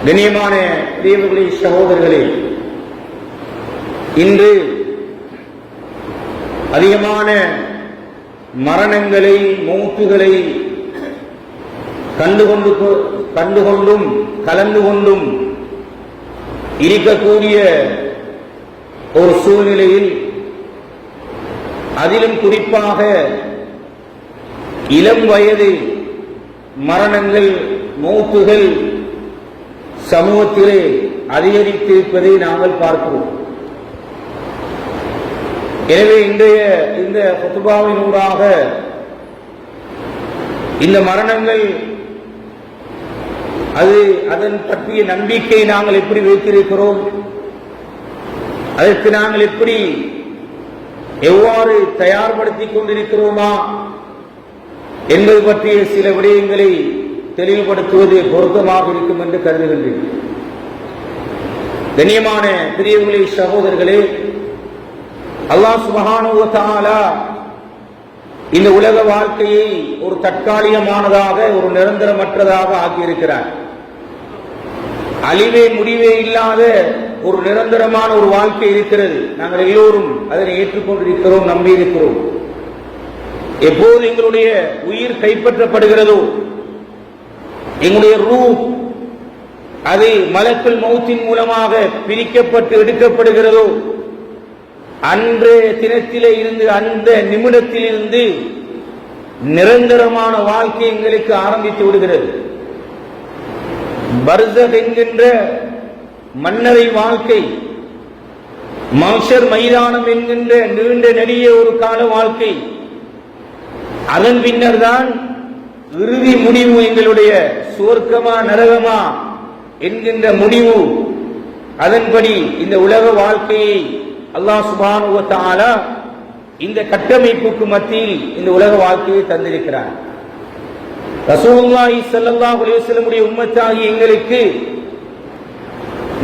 கண்ணியமான பெரியவர்களே, சகோதரர்களே, இன்று அதிகமான மரணங்களை, மௌத்துகளை கண்டுகொண்டும் கலந்து கொண்டும் இருக்கக்கூடிய ஒரு சூழ்நிலையில், அதிலும் குறிப்பாக இளம் வயது மரணங்கள், மௌத்துகள் சமூகத்திலே அதிகரித்திருப்பதை நாங்கள் பார்க்கிறோம். எனவே இன்றைய இந்த குத்பாவின் ஊடாக இந்த மரணங்கள், அதன் பற்றிய நம்பிக்கை நாங்கள் எப்படி வைத்திருக்கிறோம், அதற்கு நாங்கள் எவ்வாறு தயார்படுத்திக் கொண்டிருக்கிறோமா என்பது பற்றிய சில விடயங்களை தெளிவுபடுத்துவது பொருத்தமாக இருக்கும் என்று கருதுகின்றேன். கண்ணியமான பெரியவர்களே, சகோதரர்களே, அல்லாஹ் சுப்ஹானஹு வ தஆலா இந்த உலக வாழ்க்கையை ஒரு தற்காலிகமானதாக, ஒரு நிரந்தரமற்றதாக ஆக்கியிருக்கிறார். அழிவே முடிவே இல்லாத ஒரு நிரந்தரமான ஒரு வாழ்க்கை இருக்கிறது. நாங்கள் எல்லோரும் அதனை ஏற்றுக்கொண்டிருக்கிறோம், நம்பியிருக்கிறோம். எப்போது எங்களுடைய உயிர் கைப்பற்றப்படுகிறதோ, எங்களுடைய ரூஹ் அது மலக்குல் மௌத்தின் மூலமாக பிரிக்கப்பட்டு எடுக்கப்படுகிறதோ, அன்றைய தினத்திலே இருந்து, அந்த நிமிடத்தில் இருந்து நிரந்தரமான வாழ்க்கை எங்களுக்கு ஆரம்பித்து விடுகிறது. பர்ஸக் என்கின்ற மன்னரை வாழ்க்கை, மஹ்ஷர் மைதானம் என்கின்ற நீண்ட நெடிய ஒரு கால வாழ்க்கை, அதன் பின்னர் தான் இறுதி முடிவு, எங்களுடைய சுவர்க்கமா நரகமா என்கின்ற முடிவு. அதன்படி இந்த உலக வாழ்க்கையை அல்லாஹ் சுப்ஹானஹு வ தஆலா இந்த கட்டமைப்புக்கு மத்தியில் இந்த உலக வாழ்க்கையை தந்திருக்கிறார். ரசூலுல்லாஹி ஸல்லல்லாஹு அலைஹி வஸல்லம் உடைய உம்மத்தாகி எங்களுக்கு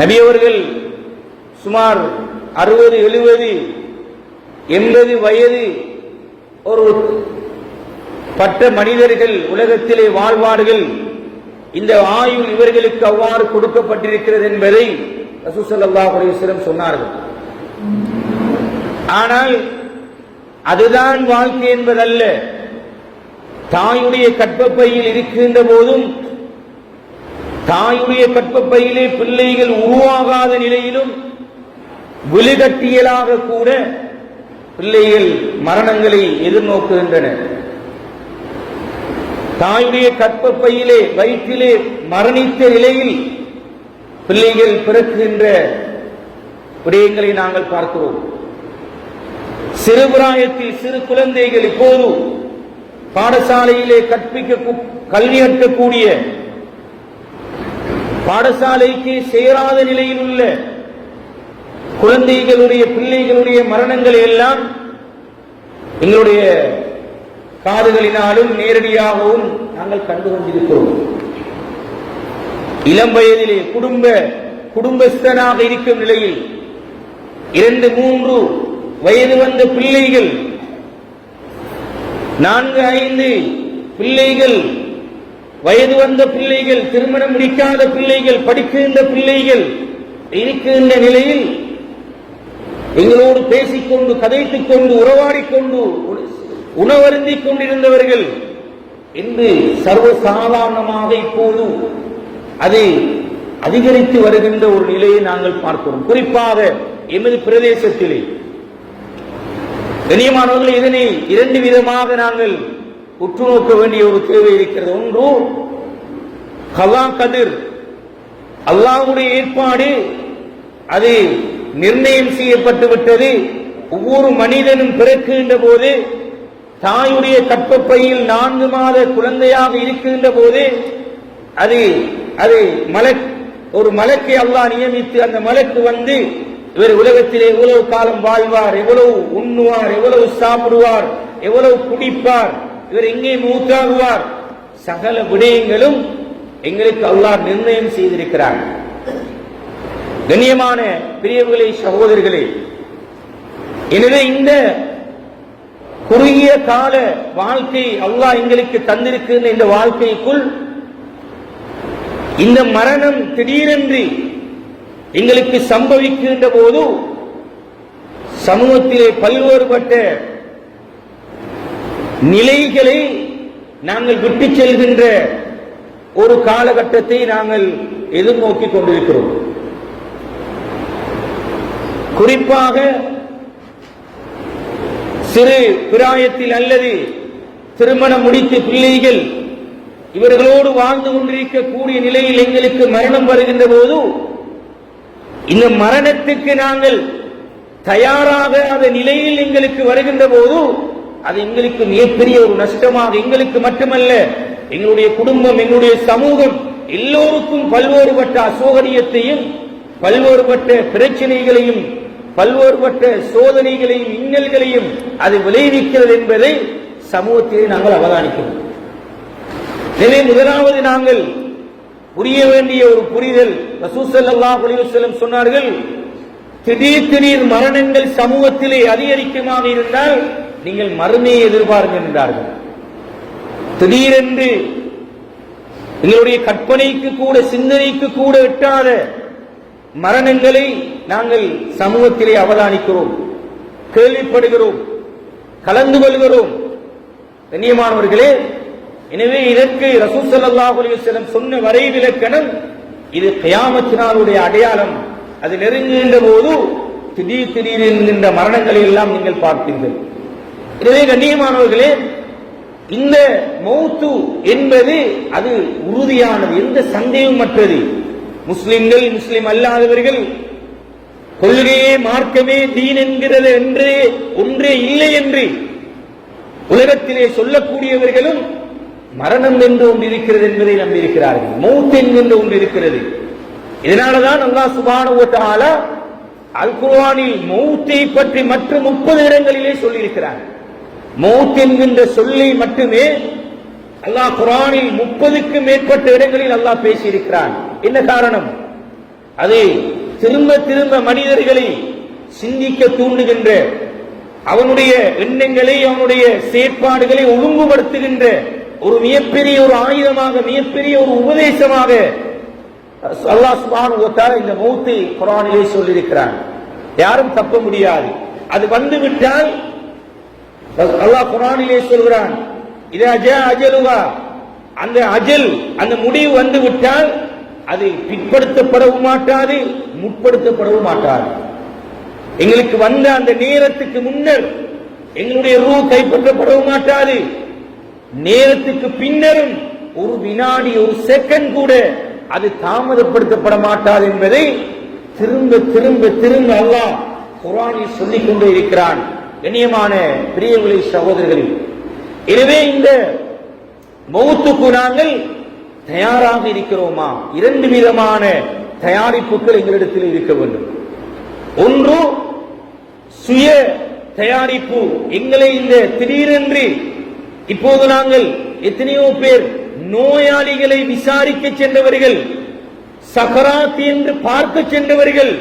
நபி அவர்கள் சுமார் 60, 70, 80 வயது ஒரு பட்ட மனிதர்கள் உலகத்திலே வாழ்வார்கள். இந்த ஆயுள் இவர்களுக்கு அவ்வாறு கொடுக்கப்பட்டிருக்கிறது என்பதை ரசூல் ஸல்லல்லாஹு அலைஹி வஸல்லம் சொன்னார்கள். ஆனால் அதுதான் வாழ்க்கை என்பதல்ல. தாயுடைய கற்பப்பையில் இருக்கின்ற போதும், தாயுடைய கற்பப்பையிலே பிள்ளைகள் உருவாகாத நிலையிலும், விழுகட்டியலாக கூட பிள்ளைகள் மரணங்களை எதிர்நோக்குகின்றன. தாயுடைய கற்பப்பையிலே, வயிற்றிலே மரணித்த நிலையில் பிள்ளைகள் பிறக்குகின்ற விடயங்களை நாங்கள் பார்க்கிறோம். சிறுபிராயத்தில் சிறு குழந்தைகள் இப்போது பாடசாலையிலே கல்வி கற்கக்கூடிய, பாடசாலைக்கு சேராத நிலையில் உள்ள குழந்தைகளுடைய, பிள்ளைகளுடைய மரணங்களை எல்லாம் எங்களுடைய காதுகளினாலும் நேரடியாகவும் நாங்கள் கண்டு கொண்டிருக்கிறோம். இளம் வயதிலே குடும்பஸ்தனாக இருக்கும் நிலையில் 2, 3 வயது வந்த பிள்ளைகள், 4, 5 பிள்ளைகள், வயது வந்த பிள்ளைகள், திருமணம் முடிக்காத பிள்ளைகள், படிக்கின்ற பிள்ளைகள் இருக்கின்ற நிலையில் எங்களோடு பேசிக்கொண்டு, கதைத்துக் கொண்டு, உறவாடிக்கொண்டு, உணவருந்திக் கொண்டிருந்தவர்கள் என்று சர்வசாதாரணமாக இப்போது அது அதிகரித்து வருகின்ற ஒரு நிலையை நாங்கள் பார்க்கிறோம். குறிப்பாக எமது பிரதேசத்திலே. கண்ணியமானவர்கள், இதனை 2 விதமாக நாங்கள் உற்று நோக்க வேண்டிய ஒரு தேவை இருக்கிறது. ஒன்று, கலா கதிர், அல்லாஹ்வுடைய ஏற்பாடு, அது நிர்ணயம் செய்யப்பட்டு விட்டது. ஒவ்வொரு மனிதனும் பிறக்கின்ற போது, தாயுடைய கற்பப்பையில் 4 மாத குழந்தையாக இருக்கின்ற போது, அது ஒரு மலக்கை அல்லாஹ் நியமித்து, அந்த மலக்கு வந்து இவர் உலகத்திலே எவ்வளவு காலம் வாழ்வார், எவ்வளவு உண்ணுவார், எவ்வளவு சாப்பிடுவார், எவ்வளவு குடிப்பார், இவர் எங்கே மூத்தாகுவார், சகல விடயங்களும் எங்களுக்கு அல்லாஹ் நிர்ணயம் செய்திருக்கிறார். கண்ணியமான பெரியவர்களே, சகோதரர்களே, எனவே இந்த குறுகிய கால வாழ்க்கை அல்லாஹ் எங்களுக்கு தந்திருக்கின்ற இந்த வாழ்க்கைக்குள் இந்த மரணம் திடீரென்று எங்களுக்கு சம்பவிக்கின்ற போது சமூகத்திலே பல்வேறுபட்ட நிலைகளை நாங்கள் விட்டு செல்கின்ற ஒரு காலகட்டத்தை நாங்கள் எதிர்நோக்கிக் கொண்டிருக்கிறோம். குறிப்பாக சிறு பிராயத்தில் அல்லது திருமணம் முடித்த பிள்ளைகள் இவர்களோடு வாழ்ந்து கொண்டிருக்கக்கூடிய நிலையில் எங்களுக்கு மரணம் வருகின்ற போது இந்த மரணத்துக்கு நாங்கள் தயாராக அந்த நிலையில் எங்களுக்கு வருகின்ற போது அது எங்களுக்கு மிகப்பெரிய ஒரு நஷ்டமாக, எங்களுக்கு மட்டுமல்ல, எங்களுடைய குடும்பம், எங்களுடைய சமூகம் எல்லோருக்கும் பல்வேறுபட்ட அசௌகரியத்தையும் பல்வேறுபட்ட பிரச்சனைகளையும் பல்வேறுபட்ட சோதனைகளையும் இன்னல்களையும் அது விளைவிக்கிறது என்பதை சமூகத்திலே நாங்கள் அவதானிக்கிறோம். எனவே முதலாவது நாங்கள் புரிய வேண்டிய ஒரு புரிதல், ரசூல் ஸல்லல்லாஹு அலைஹி வஸல்லம் சொன்னார்கள், திடீர் மரணங்கள் சமூகத்திலே அதிகரிக்குமாக இருந்தால் நீங்கள் மறுமையை எதிர்பார்க்க என்றார்கள். திடீரென்று எங்களுடைய கற்பனைக்கு கூட சிந்தனைக்கு கூட எட்டாத மரணங்களை நாங்கள் சமூகத்திலே அவதானிக்கிறோம், கேள்விப்படுகிறோம், கலந்து கொள்கிறோம். கண்ணியமானவர்களே, எனவே இதற்கு ரசூல் ஸல்லல்லாஹு அலைஹி வஸல்லம் சொன்ன வரைவிலக்கணம், இது கியாமத் நாளுடைய அடையாளம். அது நெருங்குகின்ற போது திடீர் என்கின்ற மரணங்களை எல்லாம் நீங்கள் பார்ப்பீர்கள். எனவே கண்ணியமானவர்களே, இந்த மௌத்து என்பது அது உறுதியானது, எந்த சந்தேகமற்றது. முஸ்லிம்கள், முஸ்லிம் அல்லாதவர்கள், கொள்கையே மார்க்கமே தீன் என்கிறது என்று ஒன்றே இல்லை என்று உலகத்திலே சொல்லக்கூடியவர்களும் மரணம் என்று ஒன்று இருக்கிறது என்பதை நம்பியிருக்கிறார்கள். மௌத் என்கின்ற ஒன்று இருக்கிறது. இதனாலதான் அல்லாஹ் சுப்ஹானஹு வ தஆலா அல் குர்ஆனில் மௌத்தை பற்றி மற்ற 30 இடங்களிலே சொல்லியிருக்கிறார். மௌத் என்கின்ற சொல்லை மட்டுமே அல்லாஹ் குர்ஆனில் 30க்கும் மேற்பட்ட இடங்களில் அல்லாஹ் பேசியிருக்கிறான். என்ன காரணம்? அது திரும்ப திரும்ப மனிதர்களை சிந்திக்க தூண்டுகின்ற, அவனுடைய எண்ணங்களை, அவனுடைய செயற்பாடுகளை ஒழுங்குபடுத்துகின்ற ஒரு மிகப்பெரிய ஒரு ஆயுதமாக, மிகப்பெரிய ஒரு உபதேசமாக அல்லாஹ் சுப்ஹானஹு வ தஆலா இந்த மௌத்தை குர்ஆனிலே சொல்லியிருக்கிறான். யாரும் தப்ப முடியாது. அது வந்துவிட்டால் அல்லாஹ் குர்ஆனிலே சொல்கிறான், இதா ஜா அஜலுஹா, அந்த அஜல், அந்த முடிவு வந்து விட்டால் அது பிற்படுத்தப்படவும் மாட்டாது, முற்படுத்தப்படவும் மாட்டாது. எங்களுக்கு வந்த அந்த நேரத்துக்கு முன்னர் எங்களுடைய ரூ கைப்பற்றப்படவும் மாட்டாது, நேரத்துக்கு பின்னரும் ஒரு வினாடி, ஒரு செகண்ட் கூட அது தாமதப்படுத்தப்பட மாட்டாது என்பதை திரும்ப திரும்ப திரும்ப அல்லாஹ் குர்ஆனில் சொல்லிக் கொண்டே இருக்கிறான். கண்ணியமான பிரியங்களே, சகோதரர்களே, எனவே இந்த மௌத்துக்கு நாங்கள் தயாராக இருக்கிறோமா? 2 விதமான தயாரிப்புகள் எங்களிடத்தில் இருக்க வேண்டும். ஒன்று சுய தயாரிப்பு. எங்களை இந்த திடீரென்று இப்போது நாங்கள் எத்தனையோ பேர் நோயாளிகளை விசாரிக்க சென்றவர்கள், சக்கராத் என்று பார்க்க சென்றவர்கள்,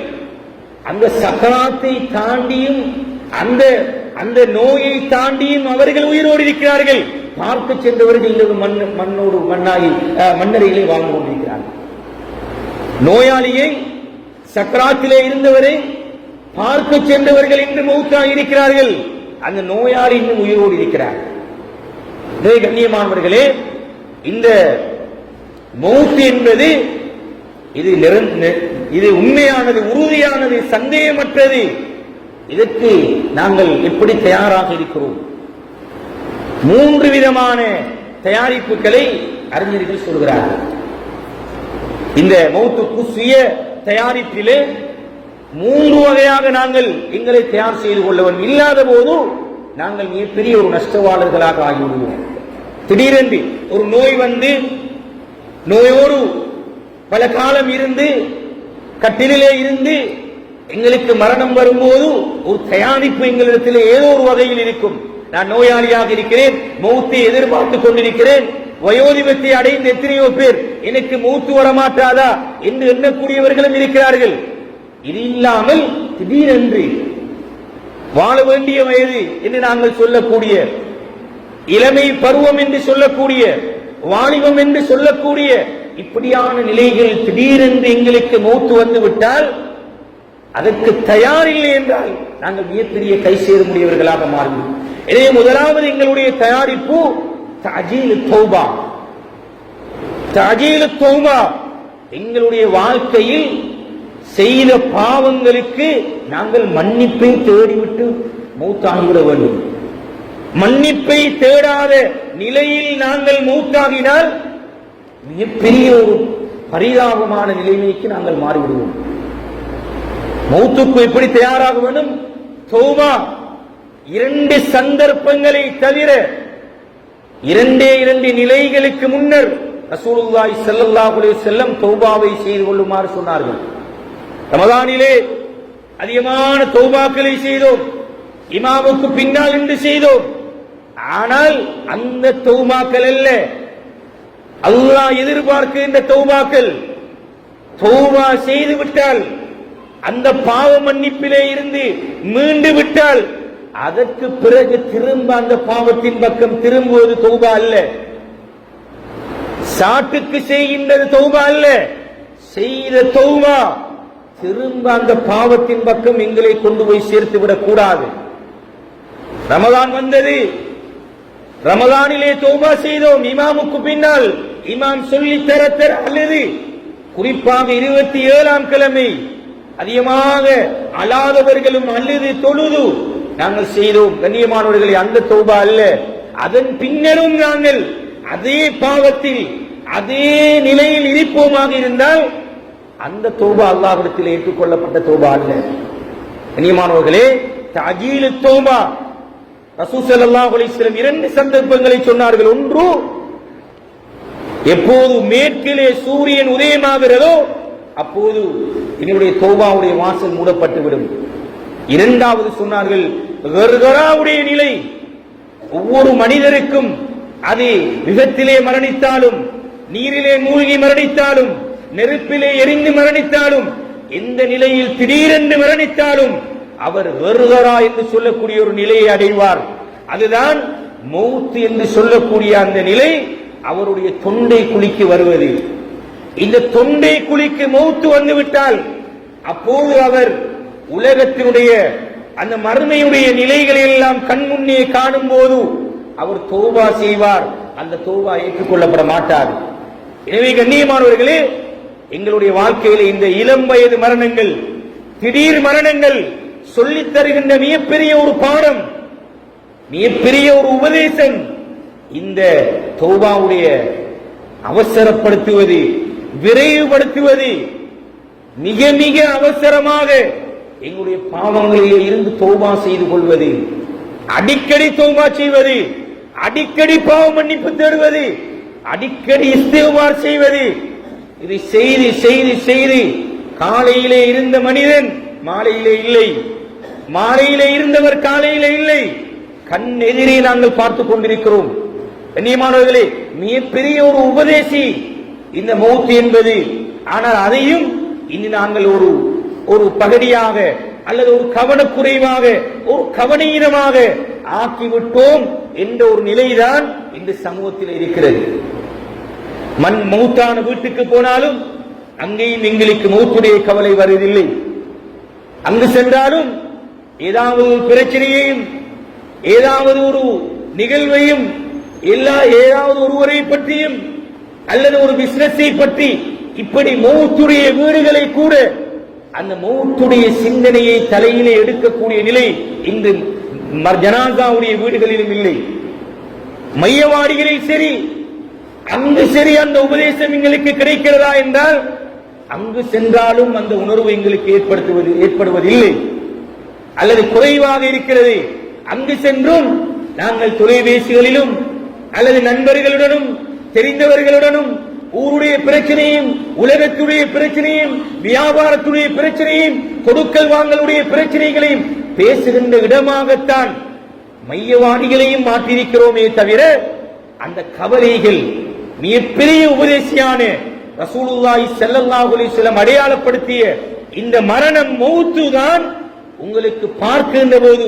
அந்த சக்கராத்தை தாண்டியும் அந்த நோயை தாண்டியும் அவர்கள் உயிரோடு இருக்கிறார்கள். பார்க்க சென்றவர்கள் மண்ணோடு மண்ணாகி மண்ணறையிலே வாழ்ந்து கொண்டிருக்கிறார்கள். நோயாளியை, சக்கராத்திலே இருந்தவரை பார்க்க சென்றவர்கள் இன்று மௌத்தாக இருக்கிறார்கள். அந்த நோயாளி இன்னும் உயிரோடு இருக்கிறார். கண்ணியமானவர்களே, இந்த மௌத் என்பது இது உண்மையானது, உறுதியானது, சந்தேகமற்றது. இதற்கு நாங்கள் எப்படி தயாராக இருக்கிறோம்? 3 விதமான தயாரிப்புகளை அறிஞர்கள் சொல்கிறார்கள். இந்த மௌத்துக்கு சுய தயாரிப்பிலே 3 வகையாக நாங்கள் எங்களை தயார் செய்து கொள்ள வேண்டும். இல்லாத போது நாங்கள் மிகப்பெரிய ஒரு நஷ்டவாளர்களாக ஆகிவிடுவோம். திடீரென்று ஒரு நோய் வந்து, நோயோடு பல காலம் இருந்து, கட்டிலே இருந்து எங்களுக்கு மரணம் வரும்போது ஒரு தயாரிப்பு எங்களிடத்தில் ஏதோ ஒரு வகையில் இருக்கும். நான் நோயாளியாக இருக்கிறேன், மௌத்தை எதிர்பார்த்துக் கொண்டிருக்கிறேன், வயோதிபத்தை அடைந்த எத்தனையோ பேர் எனக்கு மௌத்து வரமாட்டாதா என்று எண்ணக்கூடியவர்களும் இருக்கிறார்கள். இது இல்லாமல் திடீரென்று வாழ வேண்டிய வயது என்று நாங்கள் சொல்லக்கூடிய, இளமை பருவம் என்று சொல்லக்கூடிய, வாலிபம் என்று சொல்லக்கூடிய இப்படியான நிலைகள் திடீரென்று எங்களுக்கு மௌத்து வந்து விட்டால் அதற்கு தயாரில்லை என்றால் நாங்கள் மிகப்பெரிய கை சேரமுடியவர்களாக மாறுவோம். எனவே முதலாவது எங்களுடைய தயாரிப்பு தஅஜீலு தௌபா. தஅஜீலு தௌபா, எங்களுடைய வாழ்க்கையில் செய்த பாவங்களுக்கு நாங்கள் மன்னிப்பை தேடிவிட்டு மௌத்தாகிவிட வேண்டும். மன்னிப்பை தேடாத நிலையில் நாங்கள் மௌத்தாகினால் மிகப்பெரிய ஒரு பரிதாபமான நிலைமைக்கு நாங்கள் மாறிவிடுவோம். மௌத்துக்கு எப்படி தயாராக வேண்டும்? தௌபா. 2 சந்தர்ப்பங்களை தவிர 2 நிலைகளுக்கு முன்னர் ரசூலுல்லாஹி ஸல்லல்லாஹு அலைஹி வஸல்லம் தௌபாவை செய்து கொள்ளுமாறு சொன்னார்கள். ரமதானிலே அதிகமான தௌபாக்களை செய்தோம், இமாமுக்கு பின்னால் நின்று செய்தோம். ஆனால் அந்த தௌபாக்கள் அல்ல அல்லாஹ் எதிர்பார்க்கின்ற தௌபாக்கள். தௌபா செய்து விட்டால், அந்த பாவ மன்னிப்பிலே இருந்து மீண்டு விட்டால், அதற்கு பிறகு திரும்ப அந்த பாவத்தின் பக்கம் திரும்புவது தௌபா அல்ல. சாட்டுக்கு செய்கின்றது தௌபா அல்ல. செய்த தௌபா திரும்ப அந்த பாவத்தின் பக்கம் எங்களை கொண்டு போய் சேர்த்து விடக் கூடாது. ரமதான் வந்தது, ரமதானிலே தௌபா செய்தோம், இமாமுக்கு பின்னால் இமாம் சொல்லி தர அல்லது குறிப்பாக 27ஆம் கிழமை அதிகமாக அழாதவர்களும் அல்லது தொழுது நாங்கள் செய்தோம். கண்ணியமானவர்களை, அந்த தௌபா அல்ல. அதன் பின்னரும் நாங்கள் அதே பாவத்தில் அதே நிலையில் இருப்போமாக இருந்தால் அந்த தௌபா அல்லாஹ்விடத்தில் ஏற்றுக்கொள்ளப்பட்ட தௌபா அல்ல. கண்ணியமானவர்களே, தஅஜீலு தௌபா, ரசூல் ஸல்லல்லாஹு அலைஹி வஸல்லம் 2 சந்தர்ப்பங்களை சொன்னார்கள். ஒன்று, எப்போது மேற்கிலே சூரியன் உதயமாகிறதோ அப்போது என்னுடைய தௌபாவுடைய வாசல் மூடப்பட்டுவிடும். 2வது சொன்னார்கள், கர்கராவுடைய நிலை. ஒவ்வொரு மனிதருக்கும் அது விபத்திலே மரணித்தாலும், நீரிலே மூழ்கி மரணித்தாலும், நெருப்பிலே எரிந்து மரணித்தாலும், எந்த நிலையில் திடீரென்று மரணித்தாலும் அவர் கர்கரா என்று சொல்லக்கூடிய ஒரு நிலையை அடைவார். அதுதான் மௌத் என்று சொல்லக்கூடிய அந்த நிலை. அவருடைய தொண்டை குழிக்கு வருவது. இந்த தொண்டை குழிக்கு மௌத்து வந்துவிட்டால் அப்போது அவர் உலகத்தினுடைய அந்த மறுமையுடைய நிலைகளை எல்லாம் கண்முன்னே காணும் போது அவர் தௌபா செய்வார். அந்த தௌபா ஏற்றுக்கொள்ளப்பட மாட்டார். எனவே கண்ணியமானவர்களே, எங்களுடைய வாழ்க்கையில் இந்த இளம் வயது மரணங்கள், திடீர் மரணங்கள் சொல்லித் தருகின்ற மிகப்பெரிய ஒரு பாடம், மிகப்பெரிய ஒரு உபதேசம். இந்த தௌபாவுடைய அவசரப்படுத்துவது, விரைவுபடுத்துவது, மிக மிக அவசரமாக எங்களுடைய பாவங்களிலே இருந்து தௌபா செய்து கொள்வது, அடிக்கடி தௌபா செய்வது, அடிக்கடி பாவ மன்னிப்பு தேடுவது, அடிக்கடி இஸ்திக்பார் செய்வது. இதை செய்து செய்து செய்து காலையிலே இருந்த மனிதன் மாலையிலே இல்லை, மாலையிலே இருந்தவர் காலையிலே இல்லை. கண் எதிரே நாங்கள் பார்த்துக் கொண்டிருக்கிறோம். கண்ணியமானவர்களே, மிகப்பெரிய ஒரு உபதேசி இந்த மௌத் என்பது. ஆனால் அதையும் இனி நாங்கள் ஒரு பகடியாக அல்லது ஒரு கவனக்குறைவாக, ஒரு கவனீனமாக ஆக்கிவிட்டோம் என்ற ஒரு நிலைதான் இந்த சமூகத்தில் இருக்கிறது. மௌத்தான வீட்டுக்கு போனாலும் அங்கேயும் எங்களுக்கு மௌத்துடைய கவலை வருவதில்லை. அங்கு சென்றாலும் ஏதாவது பிரச்சனையையும், ஏதாவது ஒரு நிகழ்வையும், ஏதாவது ஒருவரை பற்றியும் அல்லது ஒரு பிசினஸை பற்றி, இப்படி மௌத்துடைய வீடுகளை கூட அந்த மௌத்துடைய சிந்தனையை தலையிலே எடுக்கக்கூடிய நிலை இந்த ஜனாசாவுடைய வீடுகளிலும் இல்லை. மையவாடிகளில் சரி, அங்கு சரி அந்த உபதேசம் எங்களுக்கு கிடைக்கிறதா என்றால் அங்கு சென்றாலும் அந்த உணர்வு எங்களுக்கு ஏற்படுவதில்லை அல்லது குறைவாக இருக்கிறது. அங்கு சென்றும் நாங்கள் தொலைபேசிகளிலும் அல்லது நண்பர்களுடனும் தெரிந்தவர்களுடனும் ஊருடைய பிரச்சனையும், உலகத்துடைய பிரச்சனையும், வியாபாரத்துடைய பிரச்சனையும், கொடுக்கல் வாங்கலுடைய பிரச்சனைகளையும் பேசுகின்ற இடமாகத்தான் மையவாடிகளையும் மாற்றியிருக்கிறோமே தவிர அந்த கவலைகள் மிகப்பெரிய உபதேசியான ரசூலுல்லாஹி ஸல்லல்லாஹு அலைஹி வஸல்லம் அடையாளப்படுத்திய இந்த மரணம் மௌத்து தான் உங்களுக்கு பார்க்கின்ற போது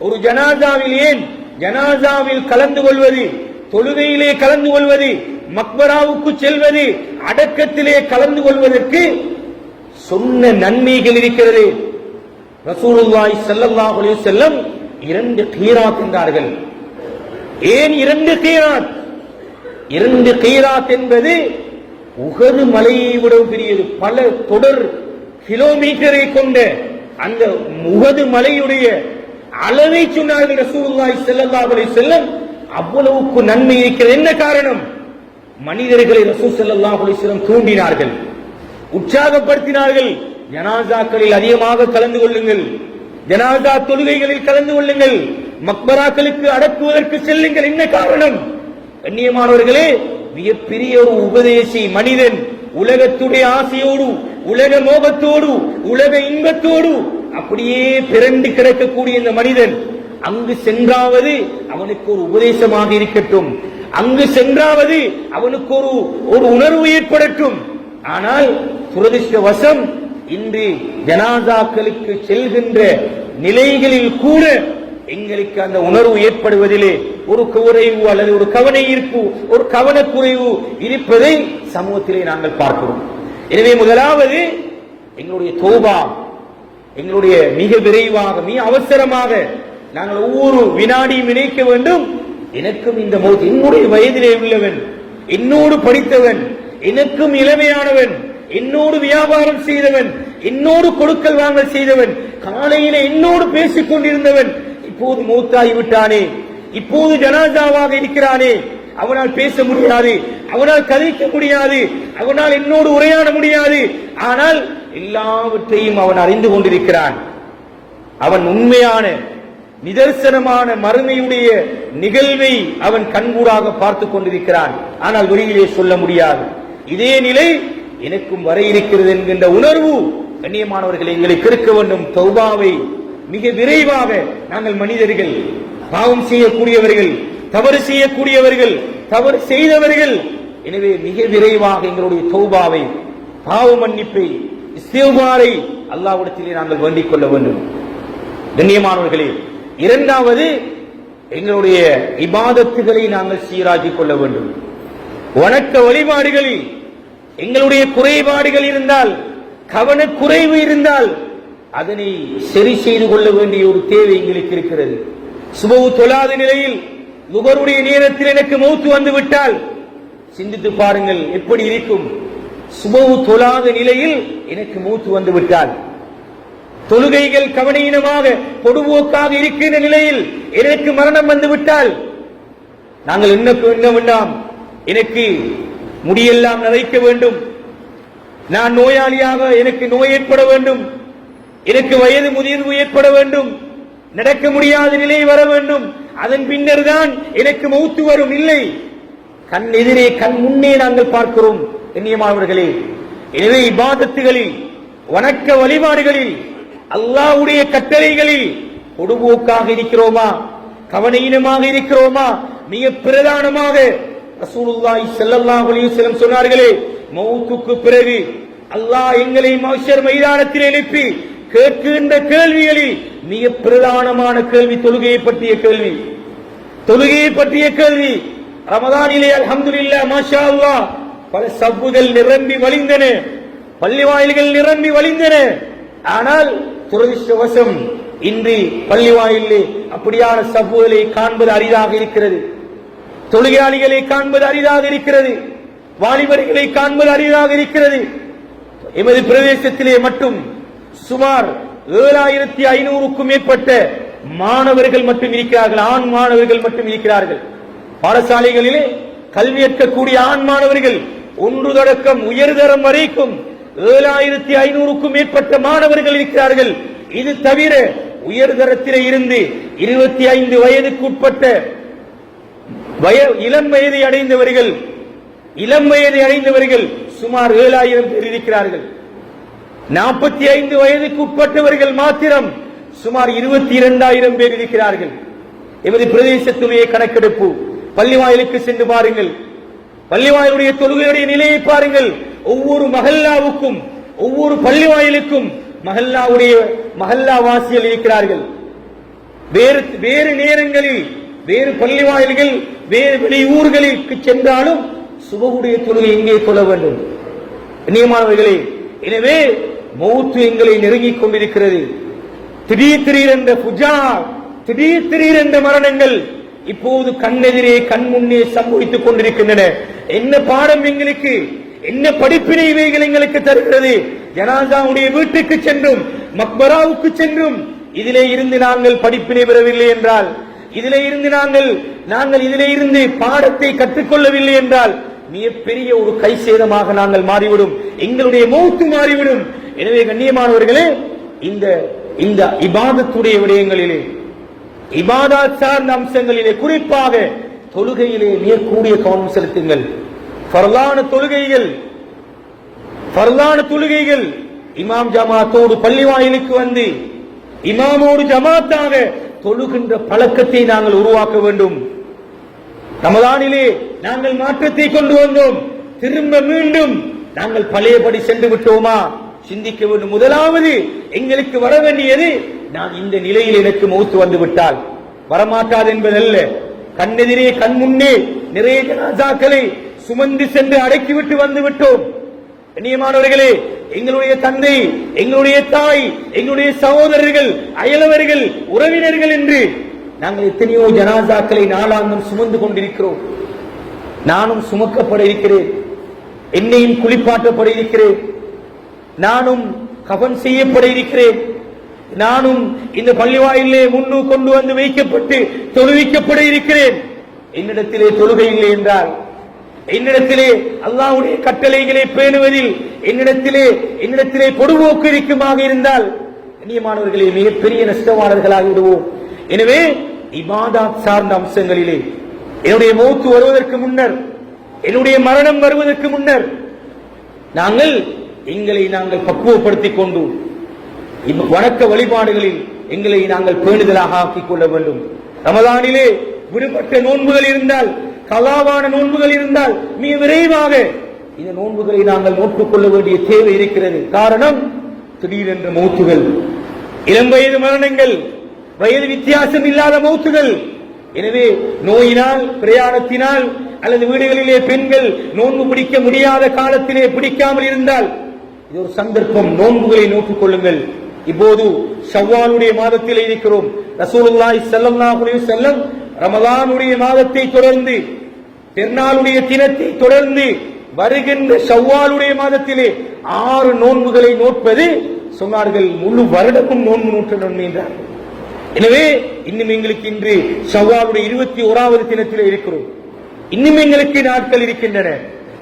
ஒரு ஜனாசாவில், ஏன் ஜனாசாவில் கலந்து கொள்வது, தொழுகையிலே கலந்து கொள்வது, மக்பராவுக்கு செல்வது, அடக்கத்திலே கலந்து கொள்வதற்கு சொன்ன நன்மைகள் இருக்கிறது. ரசூலுல்லாஹி ஸல்லல்லாஹு அலைஹி வஸல்லம் 2 கீராத் என்றார்கள். ஏன் 2 கீராத்? 2 கீராத் என்பது உஹது மலையை விட பெரியது. பல தொடர் கிலோமீட்டரை கொண்ட அந்த உஹது மலையுடைய அளவை சொன்னார்கள் ரசூலுல்லாஹி ஸல்லல்லாஹு அலைஹி வஸல்லம். அவ்வளவுக்கு நன்மை இருக்கிறது. என்ன காரணம்? மனிதர்களை ரசூல் ஸல்லல்லாஹு அலைஹி வஸல்லம் தூண்டினார்கள், உற்சாகப்படுத்தினார்கள். ஜனாசாக்களில் அதிகமாக கலந்து கொள்ளுங்கள், ஜனாசா தொழுகைகளில் கலந்து கொள்ளுங்கள், மக்பராக்களுக்கு அடக்குவதற்கு செல்லுங்கள். என்ன காரணம்? கண்ணியமானவர்களே, மிகப்பெரிய ஒரு உபதேசி மனிதன் உலகத்துடைய ஆசையோடு, உலக மோகத்தோடு, உலக இன்பத்தோடு அப்படியே பிறண்டு கிடக்கக்கூடிய இந்த மனிதன் அங்கு சென்றாவது அவனுக்கு ஒரு உபதேசமாக இருக்கட்டும், அங்கு சென்றாவது அவனுக்கு ஒரு உணர்வு ஏற்படட்டும். ஆனால் துரதிர்ஷ்டவசம் இன்று ஜனாசாக்களுக்கு செல்கின்ற நிலைகளில் கூட எங்களுக்கு அந்த உணர்வு ஏற்படுவதிலே ஒரு குறைவு அல்லது ஒரு கவனஈர்ப்பு, ஒரு கவனக்குறைவு இருப்பதை சமூகத்திலே நாங்கள் பார்க்கிறோம். எனவே முதலாவது எங்களுடைய தௌபா, எங்களுடைய மிக விரைவாக, மிக அவசரமாக நாங்கள் ஒவ்வொரு வினாடியும் நினைக்க வேண்டும், எனக்கும் இந்த மௌத், என்னுடைய வயதிலே உள்ளவன், என்னோடு படித்தவன், எனக்கும் இளமையானவன், என்னோடு வியாபாரம் செய்தவன், என்னோடு கொடுக்கல் வாங்கல் செய்தவன், காலையில என்னோடு பேசிக் கொண்டிருந்தவன் இப்போது மௌத்தாகி விட்டானே, இப்போது ஜனாசாவாக இருக்கிறானே, அவனால் பேச முடியாது, அவனால் கதைக்க முடியாது, அவனால் என்னோடு உரையாட முடியாது. ஆனால் எல்லாவற்றையும் அவன் அறிந்து கொண்டிருக்கிறான். அவன் உண்மையான நிதர்சனமான மறுமையுடைய நிகழ்வை அவன் கண்கூடாக பார்த்துக் கொண்டிருக்கிறான். ஆனால் வெளியிலே சொல்ல முடியாது. இதே நிலை எனக்கும் வர இருக்கிறது என்கின்ற உணர்வு கண்ணியமானவர்கள் எங்களுக்கு இருக்க வேண்டும். தௌபாவை மிக விரைவாக நாங்கள் மனிதர்கள், பாவம் செய்யக்கூடியவர்கள், தவறு செய்யக்கூடியவர்கள், தவறு செய்தவர்கள். எனவே மிக விரைவாக எங்களுடைய தௌபாவை, பாவ மன்னிப்பை, இஸ்திக்பாரை அல்லாஹ்விடத்திலே நாங்கள் வேண்டிக் கொள்ள வேண்டும். கண்ணியமானவர்களே, இரண்டாவது எங்களுடைய இபாதத்துகளை நாங்கள் சீராக்கிக் கொள்ள வேண்டும். வணக்க வழிபாடுகளில் எங்களுடைய குறைபாடுகள் இருந்தால், கவனக்குறைவு இருந்தால் அதனை சரி செய்து கொள்ள வேண்டிய ஒரு தேவை எங்களுக்கு இருக்கிறது. சுபஹ் தொழாத நிலையில் லுஹருடைய நேரத்தில் எனக்கு மௌத் வந்து விட்டால் சிந்தித்து பாருங்கள் எப்படி இருக்கும். சுபஹ் தொழாத நிலையில் எனக்கு மௌத் வந்து விட்டால், தொழுகைகள் கவனீனமாக பொடுபோக்காக இருக்கின்ற நிலையில் எனக்கு மரணம் வந்து விட்டால், நாங்கள் என்ன வேண்டாம், எனக்கு முடியெல்லாம் நரைக்க வேண்டும், நான் நோயாளியாக எனக்கு நோய் ஏற்பட வேண்டும், எனக்கு வயது முதிர்வு ஏற்பட வேண்டும், நடக்க முடியாத நிலை வர வேண்டும், அதன் பின்னர் தான் எனக்கு மௌத்து வரும். இல்லை, கண் எதிரே, கண் முன்னே நாங்கள் பார்க்கிறோம். கண்ணியமானவர்களே, எனவே இபாதத்துகளில், வணக்க வழிபாடுகளில், அல்லாஹ்வுடைய கட்டளைகளில் பொடுபோக்காக இருக்கிறோமா, கவனீனமாக இருக்கிறோமா? மிக பிரதானமாக ரசூலுல்லாஹி ஸல்லல்லாஹு அலைஹி வஸல்லம் சொன்னார்களே, மௌத்துக்கு பிறகு அல்லாஹ் எங்களை மஹ்ஷர் மைதானத்தில் எழுப்பி கேட்கின்ற கேள்விகளில் மிக பிரதானமான கேள்வி தொழுகையை பற்றிய கேள்வி. தொழுகையை பற்றிய கேள்வி. ரமதானிலே அல்ஹம்துலில்லாஹ் மாஷா அல்லாஹ் பல சப்புகள் நிரம்பி வழிந்தன, பள்ளி வாயில்கள் நிரம்பி வழிந்தன. ஆனால் துரதிர்ஷ்டவசம் இன்று பள்ளி வாயிலே அப்படியான சப்புகளை காண்பது அரிதாக இருக்கிறது. தொழுகையாளிகளை காண்பது அரிதாக இருக்கிறது. வாலிபர்களை காண்பது அரிதாக இருக்கிறது. எமது பிரதேசத்திலே மட்டும் சுமார் 7500க்கும் மேற்பட்ட மாணவர்கள் மட்டும் இருக்கிறார்கள், ஆண் மாணவர்கள் மட்டும் இருக்கிறார்கள். பாடசாலைகளிலே கல்வி கற்கக்கூடிய ஆண் மாணவர்கள் ஒன்று தொடக்கம் உயர்தரம் வரைக்கும் 7500க்கும் மேற்பட்ட மாணவர்கள் இருக்கிறார்கள். இது தவிர உயர்தரத்திலே இருந்து 25 வயதுக்கு உட்பட்ட இளம் வயதை அடைந்தவர்கள் சுமார் 7000 பேர் இருக்கிறார்கள். 45 வயதுக்கு உட்பட்டவர்கள் மாத்திரம் சுமார் 22,000 பேர் இருக்கிறார்கள். எமது பிரதேசத்துடைய கணக்கெடுப்பு. பள்ளிவாயிலுக்கு சென்று பாருங்கள், பள்ளிவாயிலுடைய தொழுகையுடைய நிலையை பாருங்கள். ஒவ்வொரு மஹல்லாவுக்கும், ஒவ்வொரு பள்ளிவாயிலுக்கும் மஹல்லா வாசிகள் இருக்கிறார்கள். வேறு நேரங்களில் வேறு பள்ளிவாயில்கள், வேறு வெளியூர்களுக்கு சென்றாலும் சுபகுடைய தொழுகை எங்கே தொழ வேண்டும்? கண்ணியமானவர்களே, எனவே மௌத்து எங்களை நெருங்கிக் கொண்டிருக்கிறது. திடீர் என்ற புஜா, திடீர் என்ற மரணங்கள் இப்போது கண்ணெதிரே கண் முன்னே சம்பவித்துக் கொண்டிருக்கின்றன. என்ன பாடம் எங்களுக்கு, என்ன படிப்பினை இவைகள் எங்களுக்கு தருகிறது? ஜனாசாவுடைய வீட்டுக்கு சென்றும் மக்பராவுக்கு சென்றும் இதிலே இருந்து நாங்கள் படிப்பினை பெறவில்லை என்றால், இதிலே இருந்து நாங்கள் இதிலே இருந்து பாடத்தை கற்றுக்கொள்ளவில்லை என்றால் மிகப்பெரிய ஒரு கை சேதமாக நாங்கள் மாறிவிடும், எங்களுடைய மௌத்து மாறிவிடும். எனவே கண்ணியமானவர்களே, இந்த இபாதத்துடைய விடயங்களிலே, இபாதத் சார்ந்த அம்சங்களிலே, குறிப்பாக தொழுகையிலே மிகக்கூடிய கவனம் செலுத்துங்கள். ஃபர்லான தொழுகைகள் இமாம் ஜமாத்தோடு பள்ளி வாயிலுக்கு வந்து இமாமோடு ஜமாத்தாக தொழுகின்ற பழக்கத்தை நாங்கள் உருவாக்க வேண்டும். ரமலானிலே நாங்கள் மாற்றத்தை கொண்டு வந்தோம், திரும்ப மீண்டும் நாங்கள் பழையபடி சென்று விட்டோமா சிந்திக்க வேண்டும். முதலாவது எங்களுக்கு வர வேண்டியது, நான் இந்த நிலையில் எனக்கு மௌத்து வந்து விட்டால் வரமாட்டாது என்பதல்ல. கண்ணெதிரே கண் முன்னே நிறைய ஜனாசாக்களை சுமந்து சென்று அடக்கிவிட்டு வந்து விட்டோம். கண்ணியமானவர்களே, எங்களுடைய தந்தை, எங்களுடைய தாய், எங்களுடைய சகோதரர்கள், அயலவர்கள், உறவினர்கள் என்று நாங்கள் எத்தனையோ ஜனாசாக்களை நாளாந்தம் சுமந்து கொண்டிருக்கிறோம். நானும் சுமக்கப்பட இருக்கிறேன், என்னையும் குளிப்பாட்டப்பட இருக்கிறேன், நானும் கஃன் செய்யப்பட இருக்கிறேன், நானும் இந்த பள்ளிவாயிலே முன்னு கொண்டு வந்து வைக்கப்பட்டு தொழுவிக்கப்பட இருக்கிறேன். என்னிடத்திலே தொழுகை இல்லை என்றால், என்னிடத்திலே அல்லாஹ்வுடைய கட்டளைகளை பேணுவதில் என்னிடத்திலே பொடுபோக்கு இருக்குமாக இருந்தால், கண்ணியமானவர்களே, மிகப்பெரிய நஷ்டவாளர்களாகி விடுவோம். எனவே இபாதத் சார்ந்த அம்சங்களிலே என்னுடைய மௌத்து வருவதற்கு முன்னர், என்னுடைய மரணம் வருவதற்கு முன்னர் நாங்கள் எங்களை பக்குவப்படுத்திக் கொண்டு வணக்க வழிபாடுகளில் எங்களை நாங்கள் பேணுதலாக ஆக்கிக் கொள்ள வேண்டும். ரமலானிலே விடுபட்ட நோன்புகள் இருந்தால், கலாவான நோன்புகள் இருந்தால் மிக விரைவாக இந்த நோன்புகளை நாங்கள் நோட்டுக் கொள்ள வேண்டிய தேவை இருக்கிறது. காரணம், திடீரென்ற மௌத்துகள், இளம் வயது மரணங்கள், வயது வித்தியாசம் இல்லாத மௌத்துகள். எனவே நோயினால், பிரயாணத்தினால் அல்லது வீடுகளிலே பெண்கள் நோன்பு பிடிக்க முடியாத காலத்திலே பிடிக்காமல் இருந்தால் இது ஒரு சந்தர்ப்பம், நோன்புகளை நோட்டுக் கொள்ளுங்கள். இப்போது ஷவ்வாலுடைய மாதத்தில் இருக்கிறோம். ரசூலுல்லாஹி ஸல்லல்லாஹு அலைஹி வஸல்லம் ரமலானுடைய மாதத்தை தொடர்ந்து, பெருநாளுடைய தினத்தை தொடர்ந்து வருகின்ற ஷவ்வாலுடைய மாதத்திலே 6 நோன்புகளை நோட்பது சொன்னார்கள், முழு வருடமும் நோன்பு நோற்ற நன்மை என்றார்கள். எனவே இன்னும் எங்களுக்கு இன்று ஷவ்வாலுடைய 21வது தினத்திலே இருக்கிறோம், இன்னும் எங்களுக்கு நாட்கள் இருக்கின்றன.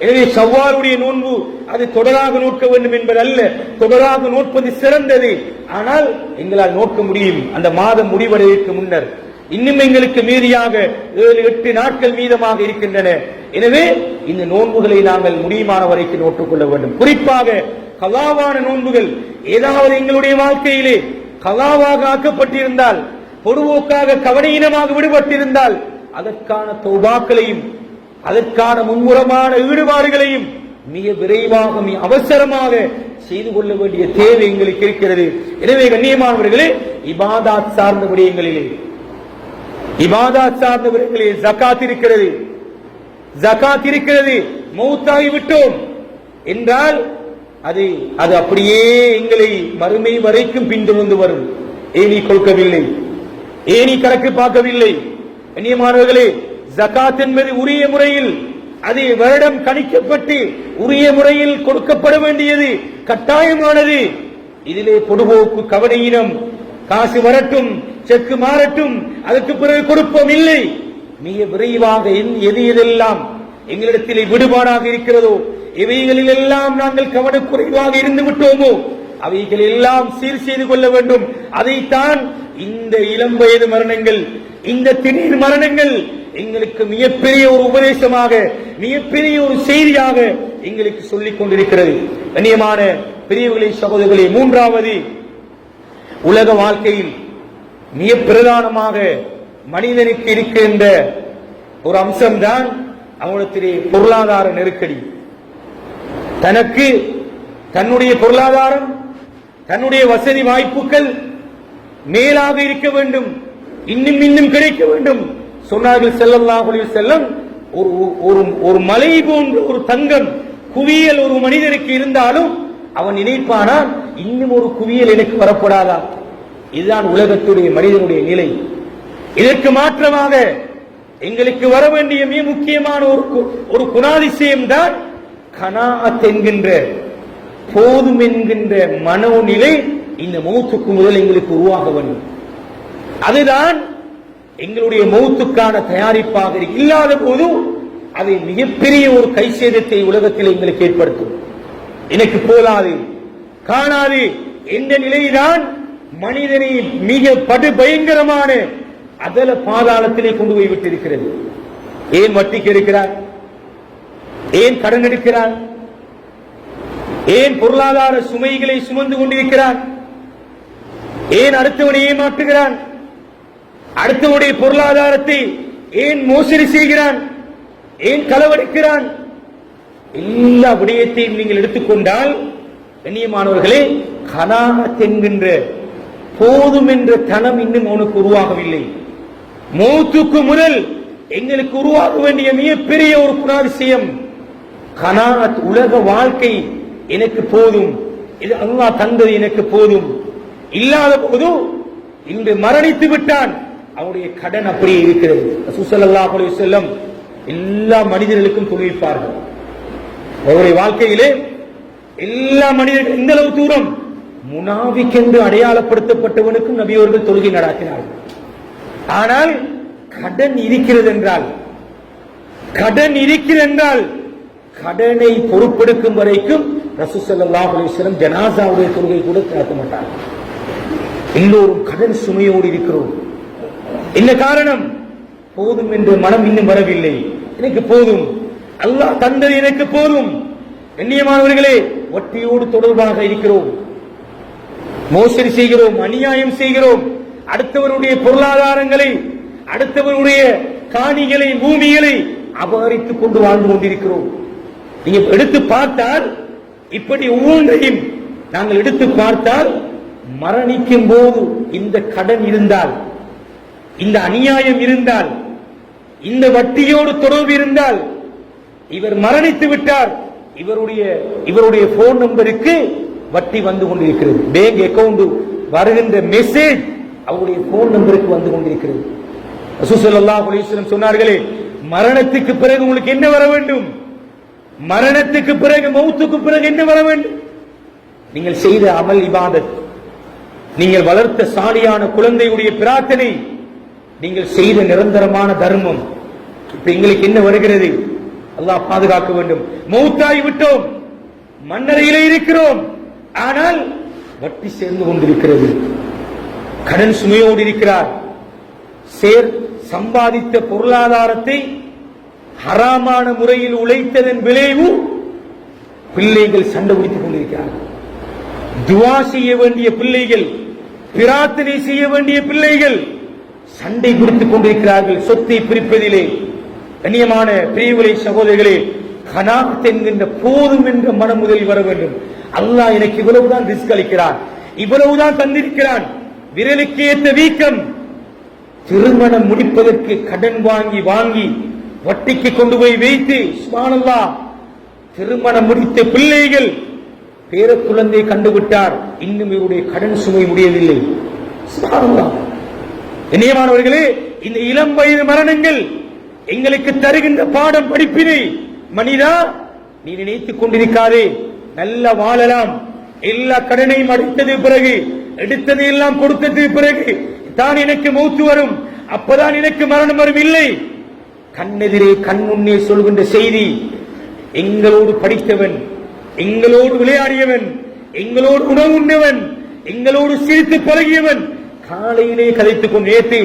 எனவே ஷவ்வாலுடைய நோன்பு அது தொடராக நோக்க வேண்டும் என்பதல்ல, தொடராக நோட்பது சிறந்தது. ஆனால் எங்களால் நோக்க முடியும் அந்த மாதம் முடிவடைவதற்கு முன்னர். இன்னும் எங்களுக்கு மீதியாக 7-8 நாட்கள் மீதமாக இருக்கின்றன. எனவே இந்த நோன்புகளை நாங்கள் முடியுமான வரைக்கும் நோட்டுக் கொள்ள வேண்டும். குறிப்பாக கலாவான நோன்புகள் ஏதாவது எங்களுடைய வாழ்க்கையிலே கலாவாக ஆக்கப்பட்டிருந்தால், பொதுவோக்காக கவனையினமாக விடுபட்டிருந்தால், அதற்கான தௌபாக்களையும் அதற்கான முன்முறமான ஈடுபாடுகளையும் மிக விரைவாக, மிக அவசரமாக செய்து கொள்ள வேண்டிய தேவை எங்களுக்கு இருக்கிறது. எனவே கண்ணியமானவர்களே, இபாதத் சார்ந்த விடயங்களிலே ஜகாத் இருக்கிறது. மௌத்தாகி விட்டோம் என்றால் அது அப்படியே எங்களை மறுமை வரைக்கும் பின்தொடர்ந்து வரும். ஏனி கொடுக்கவில்லை, ஏனி கணக்கு பார்க்கவில்லை. கண்ணியமானவர்களே, ஜகாத் என்பது உரிய முறையில், அது வருடம் கணிக்கப்பட்டு உரிய முறையில் கொடுக்கப்பட வேண்டியது கட்டாயமானது. இதிலே பொடுபோக்கு, கவனையினம், காசு வரட்டும், செக்கு மாறட்டும், அதற்கு பிறகு கொடுப்போம் இல்லை. மிக விரைவாக எதெல்லாம் எங்களிடத்திலே விடுபாடாக இருக்கிறதோ, இவைகளில் எல்லாம் நாங்கள் கவனக்குறைவாக இருந்து விட்டோமோ அவைகள் எல்லாம் சீர் செய்து கொள்ள வேண்டும். அதைத்தான் இந்த இளம் வயது மரணங்கள், இந்த திடீர் மரணங்கள் எங்களுக்கு மிகப்பெரிய ஒரு உபதேசமாக, மிகப்பெரிய ஒரு செய்தியாக எங்களுக்கு சொல்லிக் கொண்டிருக்கிறது. கண்ணியமான பெரியவர்களே, சகோதரர்களே, மூன்றாவது, உலக வாழ்க்கையில் மிக பிரதானமாக மனிதனுக்கு இருக்கின்ற ஒரு அம்சம்தான் அவனிடத்திலே பொருளாதார நெருக்கடி. தனக்கு தன்னுடைய பொருளாதாரம், தன்னுடைய வசதி வாய்ப்புகள் மேலாக இருக்க வேண்டும், இன்னும் இன்னும் கிடைக்க வேண்டும். சொன்னார்கள் ஸல்லல்லாஹு அலைஹி வஸல்லம், ஒரு மலை போன்ற ஒரு தங்கம் குவியல் ஒரு மனிதனுக்கு இருந்தாலும் அவன் நினைப்பானால் இன்னும் ஒரு குவியல் எனக்கு வரப்படாதா? இதுதான் உலகத்துடைய மனிதனுடைய நிலை. இதற்கு மாற்றமாக எங்களுக்கு வர வேண்டிய மிக முக்கியமான ஒரு குணாதிசயம் தான் கனாஅத் என்கின்ற போதும் என்கின்ற மனோநிலை இந்த மௌத்துக்கு முதல் எங்களுக்கு உருவாக வேண்டும். அதுதான் எங்களுடைய மௌத்துக்கான தயாரிப்பாக இல்லாத போது அதை மிகப்பெரிய ஒரு கைசேதத்தை உலகத்தில் எங்களுக்கு ஏற்படுத்தும். எனக்கு போதாது, காணாது என்ற நிலைதான் மனிதனை மிக படு பயங்கரமான அதல பாதாளத்திலே கொண்டு போய் விட்டிருக்கிறது. ஏன் வட்டிக்கு இருக்கிறார்? ஏன் கடன் எடுக்கிறார்? ஏன் பொருளாதார சுமைகளை சுமந்து கொண்டிருக்கிறார்? ஏன் அடுத்தவனை ஏமாற்றுகிறான்? அடுத்தவனுடைய பொருளாதாரத்தை ஏன் மோசடி செய்கிறான்? ஏன் களவெடுக்கிறான்? எல்லா விடயத்தையும் நீங்கள் எடுத்துக்கொண்டால் கண்ணியமானவர்களே, கனாஅத் என்கின்ற போதும் என்ற தனம் இன்னும் அவனுக்கு உருவாகவில்லை. மௌத்துக்கு முதல் எங்களுக்கு உருவாக வேண்டிய மிகப்பெரிய ஒரு குணாதிசயம் கனாஅத். உலக வாழ்க்கை எனக்கு போதும், இது அல்லாஹ் தந்தது எனக்கு போதும். இல்லாத போது இன்று மரணித்து விட்டான், அவருடைய கடன் அப்படியே இருக்கிறது. ரசூல் ஸல்லல்லாஹு அலைஹி வஸல்லம் எல்லா மனிதர்களுக்கும் தொழுவிப்பார்கள். அவருடைய வாழ்க்கையிலே எல்லா மனிதர்கள் இந்த அளவு தூரம் முனாஃபிக் என்று அடையாளப்படுத்தப்பட்டவனுக்கும் நபி அவர்கள் தொழுகை நடாத்தினார்கள். ஆனால் கடன் இருக்கிறது என்றால் கடனை பொறுப்பெடுக்கும் வரைக்கும் ரசூல் ஸல்லல்லாஹு அலைஹி வஸல்லம் ஜனாசாவுடைய தொழுகை கூட நடத்த மாட்டார்கள். எல்லோரும் கடன் சுமையோடு இருக்கிறோம். என்ன காரணம்? போதும் என்ற மனம் இன்னும் வரவில்லை. எனக்கு போதும், அல்லாஹ் தந்தது எனக்கு போதும். கண்ணியமானவர்களே, வட்டியோடு தொடர்பாக இருக்கிறோம், மோசடி செய்கிறோம், அநியாயம் செய்கிறோம், அடுத்தவருடைய பொருளாதாரங்களை, அடுத்தவருடைய காணிகளை, பூமிகளை அபகரித்துக் கொண்டு வாழ்ந்து கொண்டிருக்கிறோம். நீங்க எடுத்து பார்த்தால், இப்படி ஒவ்வொன்றையும் நாங்கள் எடுத்து பார்த்தால், மரணிக்கும் போது இந்த கடன் இருந்தால், இந்த அநியாயம் இருந்தால், இந்த வட்டியோடு தொடர்பு இருந்தால், இவர் மரணித்து விட்டார், இவருடைய போன் நம்பருக்கு வட்டி வந்து கொண்டிருக்கிறது, பேங்க் அக்கவுண்ட் வருகின்ற மெசேஜ் அவருடைய போன் நம்பருக்கு வந்து கொண்டிருக்கிறது. ரசூல் ஸல்லல்லாஹு அலைஹி வஸல்லம் சொன்னார்களே, மரணத்துக்கு பிறகு உங்களுக்கு என்ன வர வேண்டும்? மரணத்துக்கு பிறகு, மௌத்துக்கு பிறகு என்ன வர வேண்டும்? நீங்கள் செய்த அமல் இபாதத், நீங்கள் வளர்த்த சாலியான குழந்தையுடைய பிரார்த்தனை, நீங்கள் செய்த நிரந்தரமான தர்மம். இப்ப எங்களுக்கு என்ன வருகிறது? அல்லாஹ் பாதுகாக்க வேண்டும். மௌத்தாகி விட்டோம், மண்ணறையிலே இருக்கிறோம், ஆனால் வட்டி சேர்ந்து கொண்டிருக்கிறது, கடன் சுமையோடு இருக்கிறார். சம்பாதித்த பொருளாதாரத்தை ஹராமான முறையில் உழைத்ததன் விளைவு பிள்ளைகள் சண்டை பிடித்துக் கொண்டிருக்கிறார்கள். துவா செய்ய வேண்டிய பிள்ளைகள், பிரார்த்தனை செய்ய வேண்டிய பிள்ளைகள் சண்டை பிடித்துக் கொண்டிருக்கிறார்கள் சொத்தை பிரிப்பதிலே. கண்ணியமான பிரிவுகளை சகோதரிகளே, கனாஅத் என்கின்ற போதும் என்ற மனம் முதலில் வர வேண்டும். அல்லாஹ் எனக்கு இவ்வளவுதான் ரிஸ்க் அளிக்கிறான், இவ்வளவுதான் தந்திருக்கிறான். விரலுக்கு ஏற்ற வீக்கம். திருமணம் முடிப்பதற்கு கடன் வாங்கி வாங்கி வட்டிக்கு கொண்டு போய் வைத்து, சுப்ஹானல்லாஹ், திருமணம் முடித்த பிள்ளைகள் பேர குழந்தை கண்டுவிட்டார், இன்னும் இவருடைய கடன் சுமை முடியவில்லை. சுப்ஹானல்லாஹ். கண்ணியமானவர்களே, இந்த இளம் வயது மரணங்கள் எங்களுக்கு தருகின்ற பாடம், படிப்பினை. மனிதா, நீ நினைத்துக் கொண்டிருக்காதே நல்ல வாழலாம், எல்லா கடனையும் அடைத்தது பிறகு, எடுத்தது எல்லாம் கொடுத்தது பிறகு தான் எனக்கு மௌத்து வரும், அப்பதான் எனக்கு மரணம் வரும். இல்லை, கண்ணெதிரே கண் முன்னே சொல்கின்ற செய்தி, எங்களோடு படித்தவன், எங்களோடு விளையாடியவன், எங்களோடு உணவு உண்ணவன், எங்களோடு சிரித்து பழகியவன் காலையிலே கதைத்துக் கொண்டு, நேற்று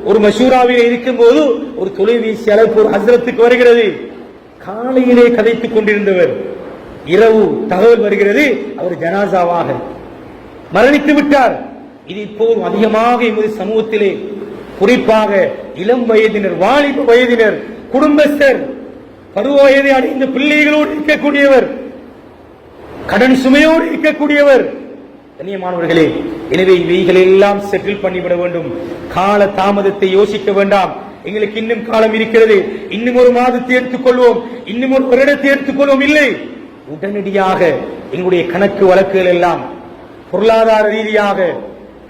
ஒரு மஷூராவிலே இருக்கும் போது ஒரு தொலைபேசி அழைப்பு ஒரு ஹஸ்ரத்துக்கு வருகிறது. காலையிலே கதைத்துக் கொண்டிருந்தவர், இரவு தகவல் வருகிறது, அவர் ஜனாசாவாக மரணித்து விட்டார். இது இப்போது அதிகமாக எமது சமூகத்திலே, குறிப்பாக இளம் வயதினர், வாலிப வயதினர், குடும்பஸ்தர், பருவ வயதை அடைந்த பிள்ளைகளோடு இருக்கக்கூடியவர், கடன் சுமையோடு இருக்கக்கூடியவர். கண்ணியமானவர்களே, எனவே இவைகள் எல்லாம் செட்டில் பண்ணிவிட வேண்டும். கால தாமதத்தை யோசிக்க வேண்டாம். எங்களுக்கு இன்னும் காலம் இருக்கிறது, இன்னும் ஒரு மாதத்தை எடுத்துக்கொள்வோம், இன்னும் ஒரு வருடத்தை எடுத்துக்கொள்வோம். இல்லை, உடனடியாக எங்களுடைய கணக்கு வழக்குகள் எல்லாம் பொருளாதார ரீதியாக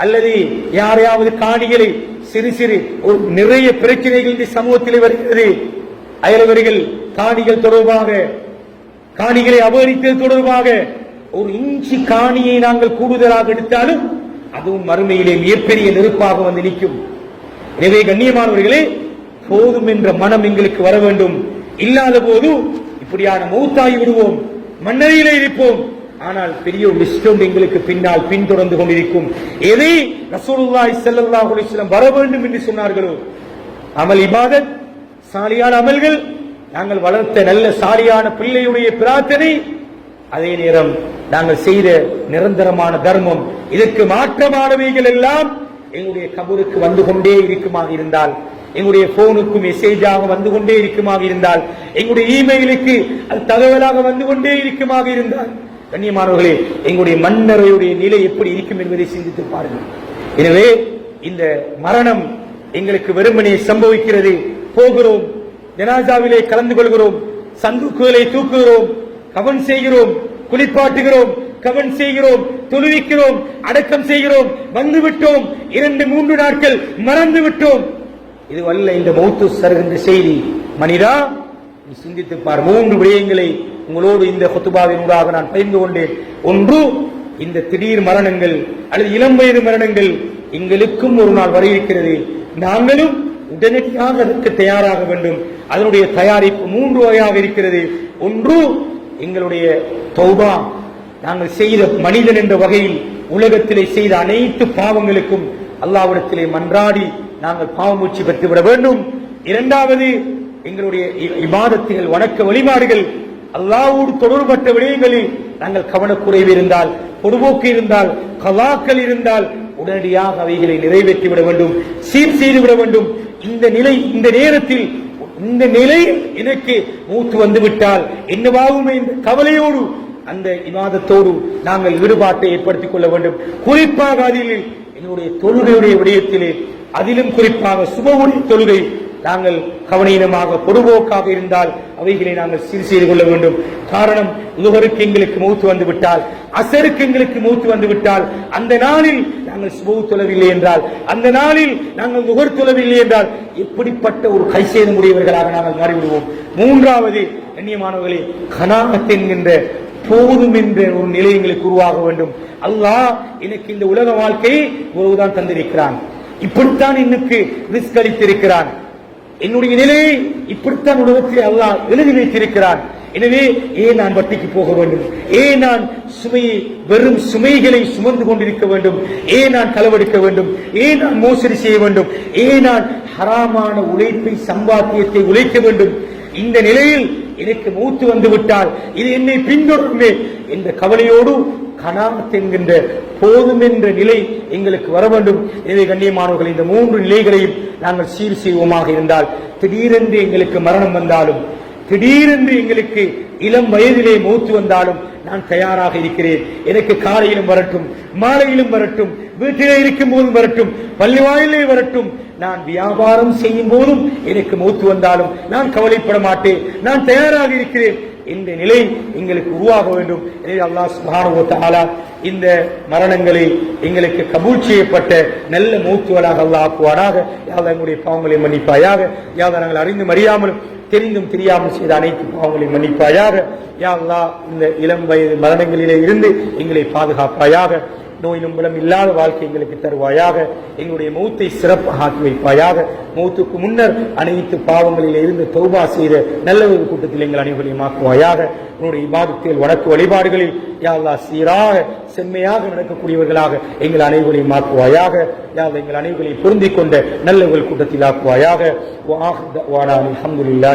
அல்லது யாரையாவது காணிகளை சிறு சிறு ஒரு நிறைய பிரச்சனைகள் இந்த சமூகத்தில் வருகிறது. அயலவர்கள் காணிகள் தொடர்பாக, காணிகளை அபகரித்தது தொடர்பாக ஒரு இன்ச்சு காணியை நாங்கள் கூடுதலாக எடுத்தாலும் அதுவும் மறுமையிலே மிகப்பெரிய நெருப்பாக வந்து நிற்கும். எனவே கண்ணியமானவர்களே, போதும் என்ற மனம் எங்களுக்கு வர வேண்டும். இல்லாத போது இப்படியான மௌத்தாகி விடுவோம், மன்னரையிலே இருப்போம். ஆனால் பெரிய ஒரு லிஸ்ட் எங்களுக்கு பின்னால் பின்தொடர்ந்து கொண்டிருக்கும். எதை ரசூலுல்லாஹி ஸல்லல்லாஹு அலைஹி வஸல்லம் வர வேண்டும் என்று சொன்னார்களோ, அமல் இபாதத், சாலியான அமல்கள், நாங்கள் வளர்த்த நல்ல சாலியான பிள்ளையுடைய பிரார்த்தனை, அதே நேரம் நாங்கள் செய்த நிரந்தரமான தர்மம், இதற்கு மாற்றமானவைகள் எல்லாம் எங்களுடைய கபருக்கு வந்து கொண்டே இருக்குமாக இருந்தால், எங்களுடைய போனுக்கு மெசேஜாக வந்து கொண்டே இருக்குமாக இருந்தால், எங்களுடைய இமெயிலுக்கு அது தகவலாக வந்து கொண்டே இருக்குமாக இருந்தால், கண்ணியமானவர்களே, எங்களுடைய மன்னரையுடைய நிலை எப்படி இருக்கும் என்பதை சிந்தித்து பாருங்கள். எனவே இந்த மரணம் எங்களுக்கு வெறுமனே சம்பவிக்கிறது. போகிறோம், ஜனாசாவிலே கலந்து கொள்கிறோம், சந்துக்குகளை தூக்குகிறோம், கவன் செய்கிறோம், குளிப்பாட்டுகிறோம், கவன் செய்கிறோம், தொழுவிக்கிறோம், அடக்கம் செய்கிறோம், வந்துவிட்டோம், 2-3 நாட்கள் மறந்து விட்டோம். இது வல்ல இந்த மௌத்து சருகின்ற செய்தி. மனிதா, நீ சிந்தித்து பார். 3 விடயங்களை உங்களோடு இந்த குத்துபாவின் ஊடாக நான் பகிர்ந்து கொண்டேன். ஒன்று, இந்த திடீர் மரணங்கள் அல்லது இளம் வயது மரணங்கள் எங்களுக்கும் ஒரு நாள் வர இருக்கிறது. நாங்களும் உடனடியாக அதற்கு தயாராக வேண்டும். அதனுடைய தயாரிப்பு 3 வகையாக இருக்கிறது. ஒன்று, எங்களுடைய தௌபா, நாங்கள் செய்த மனிதன் என்ற வகையில் உலகத்திலே செய்த அனைத்து பாவங்களுக்கும் அல்லாஹ்விடத்திலே மன்றாடி நாங்கள் பாவமூச்சி பெற்றுவிட வேண்டும். இரண்டாவது, எங்களுடைய இபாதத்துகள், வணக்க வழிபாடுகள், அல்லாஹ்வோடு தொடர்பட்ட விடயங்களில் நாங்கள் கவனக்குறைவு இருந்தால், பொடுபோக்கு இருந்தால், கலாக்கள் இருந்தால் உடனடியாக அவைகளை நிறைவேற்றிவிட வேண்டும், சீர் செய்துவிட வேண்டும். இந்த நிலை, இந்த நேரத்தில், இந்த நிலையில் எனக்கு மூத்து வந்துவிட்டால் என்னவாகுமே என்ற கவலையோடு அந்த இபாதத்தோடு நாங்கள் ஈடுபாட்டை ஏற்படுத்திக் கொள்ள வேண்டும். குறிப்பாக அதில் என்னுடைய தொழுகையுடைய விடயத்திலே, அதிலும் குறிப்பாக சுபவுடைய தொழுகை, நாங்கள் கவனீனமாக பொதுபோக்காக இருந்தால் அவைகளை நாங்கள் சீர் செய்து கொள்ள வேண்டும். காரணம், லுஹருக்கு எங்களுக்கு மூத்து வந்து விட்டால், அசருக்கு எங்களுக்கு மூத்து வந்து விட்டால், அந்த நாளில் நாங்கள் சுபவு தொழவில்லை என்றால், அந்த நாளில் நாங்கள் லுஹர் தொழவில்லை என்றால் எப்படிப்பட்ட ஒரு கைசேதமுடையவர்களாக நாங்கள் மாறிவிடுவோம். மூன்றாவது, கண்ணியமானவர்களே, கனாஅத் என்கின்ற போதும் என்ற ஒரு நிலை எங்களுக்கு உருவாக வேண்டும். அல்லாஹ் எனக்கு இந்த உலக வாழ்க்கையை உறவுதான் தந்திருக்கிறான், இப்படித்தான் எனக்கு ரிஸ்க் அளித்திருக்கிறான், என்னுடைய நிலையை இப்படித்தான் உலகத்தில் அல்லாஹ் எழுதி வைத்திருக்கிறான். எனவே ஏன் நான் வட்டிக்கு போக வேண்டும்? ஏன் நான் சுமையை, வெறும் சுமைகளை சுமந்து கொண்டிருக்க வேண்டும்? ஏன் நான் களவெடுக்க வேண்டும்? ஏன் நான் மோசடி செய்ய வேண்டும்? ஏன் நான் ஹராமான உழைப்பை, சம்பாத்தியத்தை உழைக்க வேண்டும்? இந்த நிலையில் எனக்கு மூத்து வந்து விட்டால் இது என்னை பின்தொடருமே என்ற கவலையோடு கனாஅத் என்கின்ற போதும் என்ற நிலை எங்களுக்கு வர வேண்டும். எனவே கண்ணியமானவர்கள், இந்த 3 நிலைகளையும் நாங்கள் சீர் செய்வோமாக இருந்தால், திடீரென்று எங்களுக்கு மரணம் வந்தாலும், திடீரென்று எங்களுக்கு இளம் வயதிலே மூத்து வந்தாலும் நான் தயாராக இருக்கிறேன். எனக்கு காலையிலும் வரட்டும், மாலையிலும் வரட்டும், வீட்டிலே இருக்கும் போதும் வரட்டும், பள்ளிவாயிலே வரட்டும், நான் வியாபாரம் செய்யும் போதும் எனக்கு மூத்து வந்தாலும் நான் கவலைப்பட மாட்டேன், நான் தயாராக இருக்கிறேன் என்ற நிலை எங்களுக்கு உருவாக வேண்டும். எனவே அல்லாஹ் சுப்ஹானஹு வ தஆலா இந்த மரணங்களை எங்களுக்கு கபூல் செய்யப்பட்ட நல்ல மூத்துவலாக அல்லாஹ் ஆக்குவானாக. யா அல்லாஹ் எங்களுடைய பாவங்களை மன்னிப்பாயாக. யா அல்லாஹ் நாங்கள் அறிந்தும் அறியாமலும் தெரிந்தும் தெரியாமல் செய்த அனைத்து பாவங்களை மன்னிப்பாயாக. யா அல்லாஹ் இந்த இளம் வயது மரணங்களிலே இருந்து எங்களை பாதுகாப்பாயாக. நோய் நம்பலம் இல்லாத வாழ்க்கை எங்களுக்கு தருவாயாக. எங்களுடைய மௌத்தை சிறப்பாக ஆக்கி வைப்பாயாக. மௌத்துக்கு முன்னர் அனைத்து பாவங்களில் இருந்து தௌபா செய்த நல்ல ஒரு கூட்டத்தில் எங்கள் அனைவரையும் ஆக்குவாயாக. உன்னுடைய இபாதத்தில், வணக்க வழிபாடுகளில் யா அல்லாஹ் சீராக செம்மையாக நடக்கக்கூடியவர்களாக எங்கள் அனைவரையும் ஆக்குவாயாக. யா அல்லாஹ் எங்கள் அனைவரையும் பொருந்திக் கொண்ட நல்ல ஒரு கூட்டத்தில் ஆக்குவாயாக. அல்ஹம்துலில்லாஹ்.